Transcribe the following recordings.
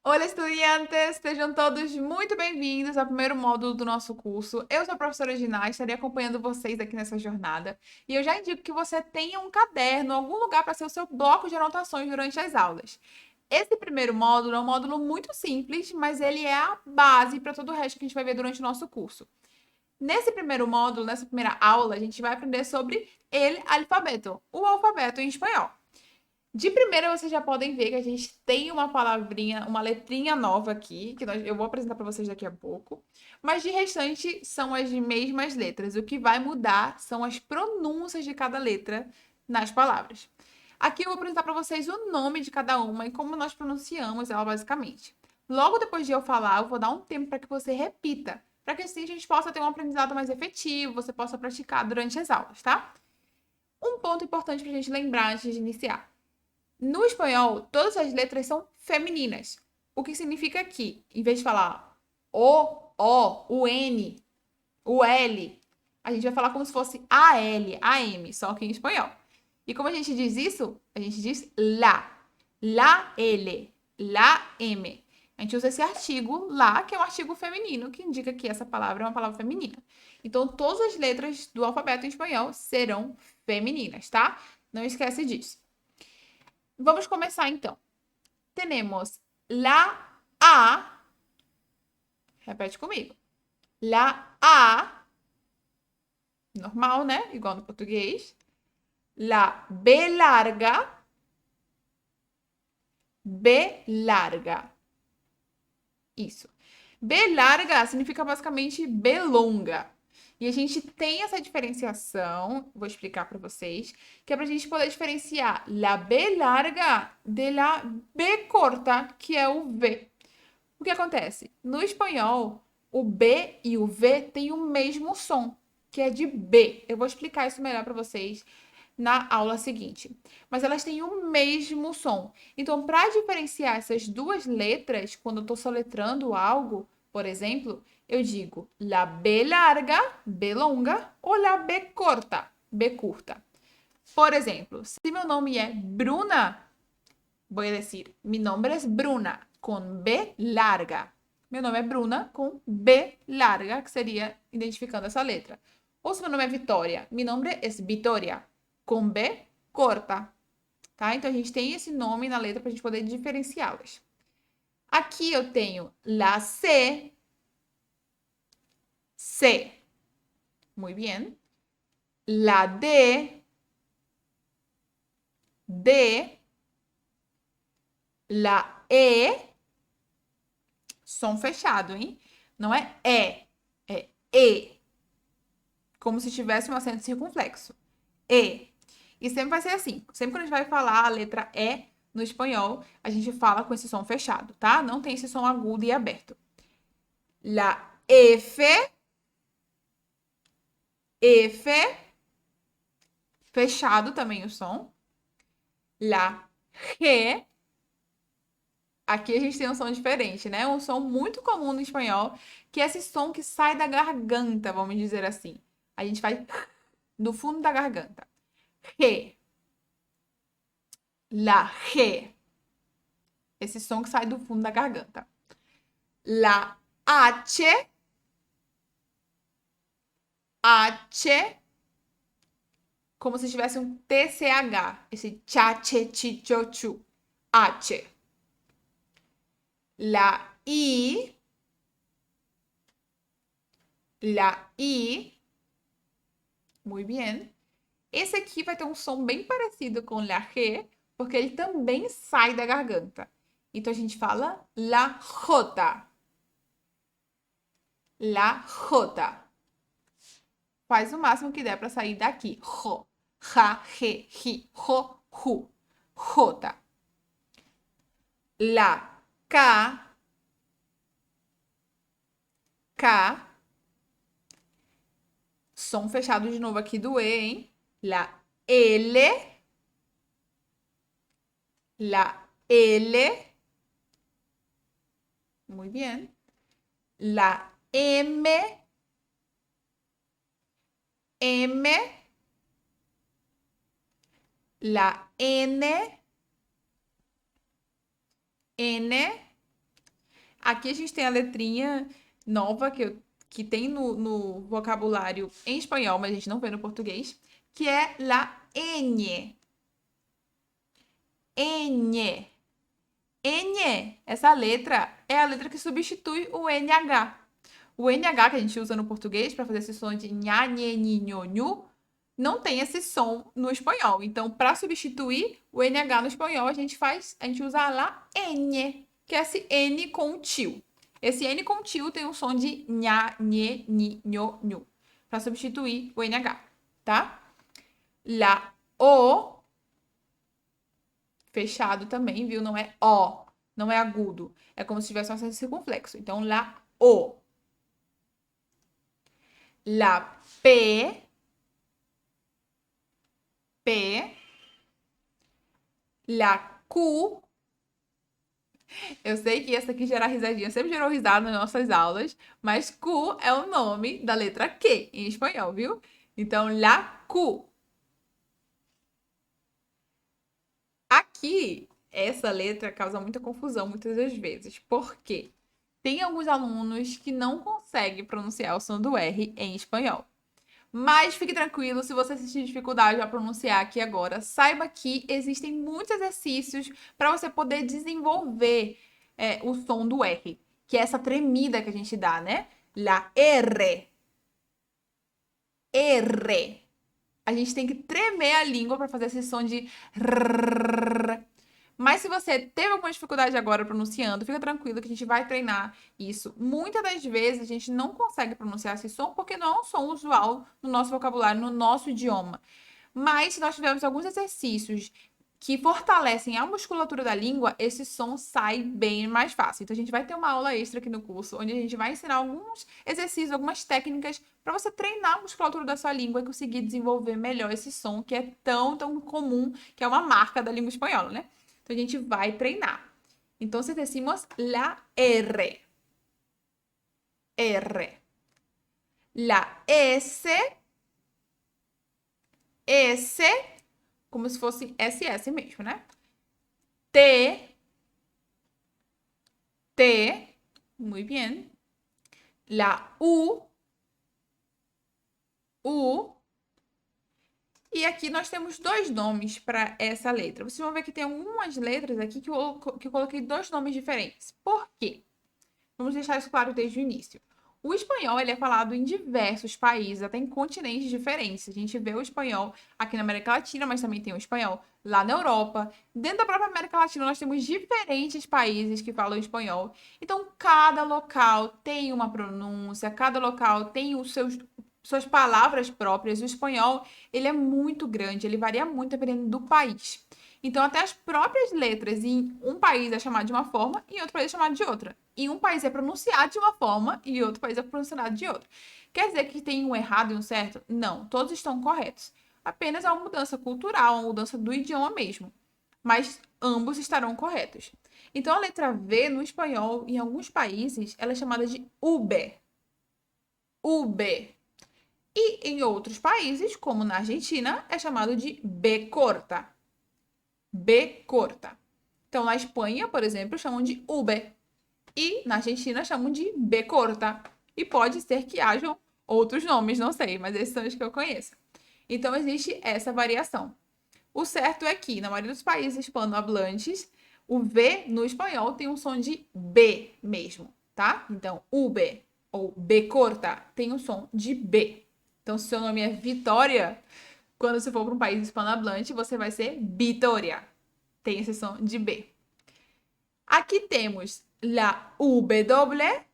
Olá, estudantes! Sejam todos muito bem-vindos ao primeiro módulo do nosso curso. Eu sou a professora Giná, estarei acompanhando vocês aqui nessa jornada. E eu já indico que você tenha um caderno, algum lugar para ser o seu bloco de anotações durante as aulas. Esse primeiro módulo é um módulo muito simples, mas ele é a base para todo o resto que a gente vai ver durante o nosso curso. Nesse primeiro módulo, nessa primeira aula, a gente vai aprender sobre el alfabeto, o alfabeto em espanhol. De primeira, vocês já podem ver que a gente tem uma palavrinha, uma letrinha nova aqui, que eu vou apresentar para vocês daqui a pouco. Mas de restante, são as mesmas letras. O que vai mudar são as pronúncias de cada letra nas palavras. Aqui eu vou apresentar para vocês o nome de cada uma e como nós pronunciamos ela basicamente. Logo depois de eu falar, eu vou dar um tempo para que você repita, para que assim a gente possa ter um aprendizado mais efetivo, você possa praticar durante as aulas, tá? Um ponto importante para a gente lembrar antes de iniciar. No espanhol, todas as letras são femininas. O que significa que, em vez de falar o N, o L, a gente vai falar como se fosse a L, a M, só que em espanhol. E como a gente diz isso? A gente diz la L, la M. A gente usa esse artigo lá, que é um artigo feminino, que indica que essa palavra é uma palavra feminina. Então, todas as letras do alfabeto em espanhol serão femininas, tá? Não esquece disso. Vamos começar então. Temos la A, repete comigo. La A, normal, né? Igual no português. La B larga, B larga. Isso. B larga significa basicamente B longa. E a gente tem essa diferenciação, vou explicar para vocês, que é para a gente poder diferenciar la B larga de la B corta, que é o V. O que acontece? No espanhol, o B e o V têm o mesmo som, que é de B. Eu vou explicar isso melhor para vocês na aula seguinte. Mas elas têm o mesmo som. Então, para diferenciar essas duas letras, quando eu estou soletrando algo, por exemplo, eu digo la B larga, B longa, ou la B corta, B curta. Por exemplo, se meu nome é Bruna, voy a decir, mi nombre es Bruna, con B larga. Meu nome é Bruna, com B larga, que seria identificando essa letra. Ou se meu nome é Vitória, mi nombre es Vitória, com B corta. Tá? Então, a gente tem esse nome na letra para a gente poder diferenciá-las. Aqui eu tenho la C, C. Muy bien. La D, D. La E, som fechado, hein? Não é é E. Como se tivesse um acento circunflexo. E. E sempre vai ser assim. Sempre quando a gente vai falar a letra E no espanhol, a gente fala com esse som fechado, tá? Não tem esse som agudo e aberto. La F, F, fechado também o som. La G, aqui a gente tem um som diferente, né? Um som muito comum no espanhol, que é esse som que sai da garganta, vamos dizer assim. A gente vai do fundo da garganta. G. La G. Esse som que sai do fundo da garganta. La H. H. Como se tivesse um TCH. Esse cha, che, chi, cho, chu. H. La I. La I. Muy bien. Esse aqui vai ter um som bem parecido com la G, porque ele também sai da garganta. Então a gente fala la J. La J. Faz o máximo que der para sair daqui. Ro. Ja, je, ji, jo, ju. J. La K. K. Som fechado de novo aqui do E, hein? La L. La L. Muy bien. La M. M. La N. N. Aqui a gente tem a letrinha nova que tem no vocabulário em espanhol, mas a gente não vê no português, que é la ñ. Ñ. Ñ, essa letra é a letra que substitui o NH. O NH que a gente usa no português para fazer esse som de nha, nhe, nhi, nho, nhu, não tem esse som no espanhol. Então, para substituir o NH no espanhol, a gente usa a la N, que é esse N com tio. Esse N com tio tem um som de nha, nhe, ni, nho, nhu, para substituir o NH, tá? La O, fechado também, viu? Não é O, não é agudo. É como se tivesse um acento circunflexo. Então, la O. La P, P, la Q. Eu sei que essa aqui gera risadinha, sempre gerou risada nas nossas aulas, mas Q é o nome da letra Q em espanhol, viu? Então, la Q. Aqui, essa letra causa muita confusão muitas das vezes. Por quê? Tem alguns alunos que não conseguem pronunciar o som do R em espanhol. Mas fique tranquilo, se você sentir dificuldade a pronunciar aqui agora, saiba que existem muitos exercícios para você poder desenvolver o som do R, que é essa tremida que a gente dá, né? La R. R. A gente tem que tremer a língua para fazer esse som de rrr. Mas se você teve alguma dificuldade agora pronunciando, fica tranquilo que a gente vai treinar isso. Muitas das vezes a gente não consegue pronunciar esse som porque não é um som usual no nosso vocabulário, no nosso idioma. Mas se nós tivermos alguns exercícios que fortalecem a musculatura da língua, esse som sai bem mais fácil. Então a gente vai ter uma aula extra aqui no curso, onde a gente vai ensinar alguns exercícios, algumas técnicas para você treinar a musculatura da sua língua e conseguir desenvolver melhor esse som que é tão comum, que é uma marca da língua espanhola, né? Então a gente vai treinar. Então decimos la R. R. La S. S. Como se fosse SS mesmo, né? T. T. Muy bien. La U. U. E aqui nós temos dois nomes para essa letra. Vocês vão ver que tem algumas letras aqui que eu coloquei dois nomes diferentes. Por quê? Vamos deixar isso claro desde o início. O espanhol ele é falado em diversos países, até em continentes diferentes. A gente vê o espanhol aqui na América Latina, mas também tem o espanhol lá na Europa. Dentro da própria América Latina, nós temos diferentes países que falam espanhol. Então, cada local tem uma pronúncia, cada local tem suas palavras próprias. O espanhol, ele é muito grande, ele varia muito dependendo do país. Então, até as próprias letras em um país é chamado de uma forma e em outro país é chamado de outra. Em um país é pronunciado de uma forma e em outro país é pronunciado de outra. Quer dizer que tem um errado e um certo? Não, todos estão corretos. Apenas é uma mudança cultural, uma mudança do idioma mesmo. Mas ambos estarão corretos. Então, a letra V no espanhol, em alguns países, ela é chamada de ube. Ube. E em outros países, como na Argentina, é chamado de B corta. B corta. Então, na Espanha, por exemplo, chamam de Uber. E na Argentina chamam de B corta. E pode ser que hajam outros nomes, não sei, mas esses são os que eu conheço. Então, existe essa variação. O certo é que, na maioria dos países hispanohablantes, o V no espanhol tem um som de B mesmo, tá? Então, Uber ou B corta tem um som de B. Então, se seu nome é Vitória, quando você for para um país hispanohablante, você vai ser Vitória. Tem esse som de B. Aqui temos la W, W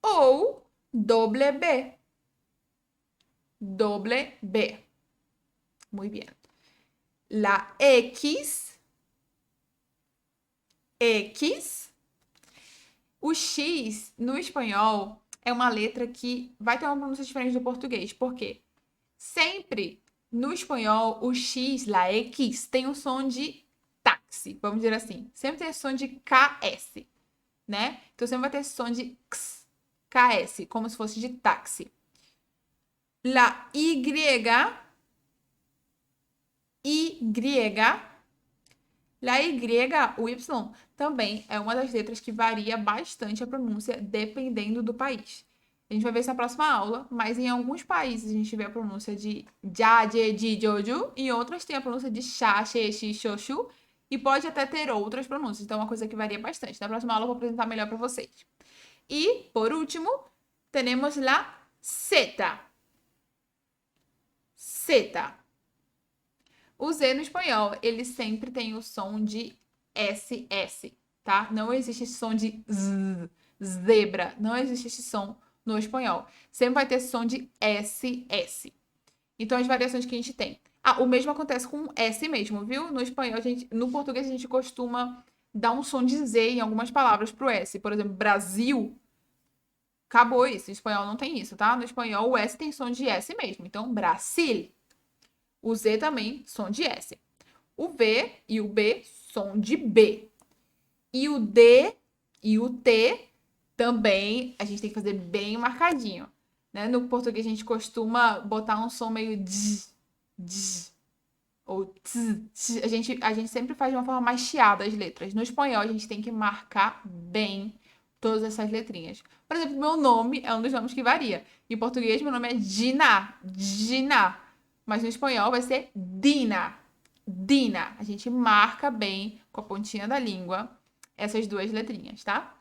ou doble B. Doble B. Muy bien. La X, X. O X no espanhol é uma letra que vai ter uma pronúncia diferente do português. Por quê? Sempre no espanhol, o X, la X, tem o som de táxi, vamos dizer assim. Sempre tem esse som de KS, né? Então sempre vai ter esse som de X, KS, como se fosse de táxi. La Y, A Y, o Y, também é uma das letras que varia bastante a pronúncia dependendo do país. A gente vai ver isso na próxima aula, mas em alguns países a gente vê a pronúncia de ja, je, ji, joju, em outras tem a pronúncia de sha, she, shi, shoshu, e pode até ter outras pronúncias, então é uma coisa que varia bastante. Na próxima aula eu vou apresentar melhor para vocês. E, por último, temos a Z. Z. O Z no espanhol, ele sempre tem o som de SS, tá? Não existe esse som de Z, zebra. Não existe esse som no espanhol. Sempre vai ter som de SS. Então, as variações que a gente tem. Ah, o mesmo acontece com S mesmo, viu? No espanhol, no português, a gente costuma dar um som de Z em algumas palavras pro S. Por exemplo, Brasil. Acabou isso. Em espanhol não tem isso, tá? No espanhol, o S tem som de S mesmo. Então, Brasil. O Z também, som de S. O V e o B, som de B. E o D e o T também a gente tem que fazer bem marcadinho. Né? No português a gente costuma botar um som meio d, ou tz. A gente sempre faz de uma forma mais chiada as letras. No espanhol a gente tem que marcar bem todas essas letrinhas. Por exemplo, meu nome é um dos nomes que varia. Em português meu nome é Gina. Mas no espanhol vai ser Dina. Dina. A gente marca bem com a pontinha da língua essas duas letrinhas, tá?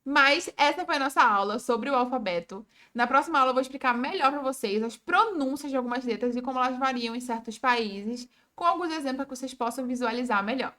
Mas essa foi a nossa aula sobre o alfabeto. Na próxima aula eu vou explicar melhor para vocês as pronúncias de algumas letras e como elas variam em certos países, com alguns exemplos para que vocês possam visualizar melhor.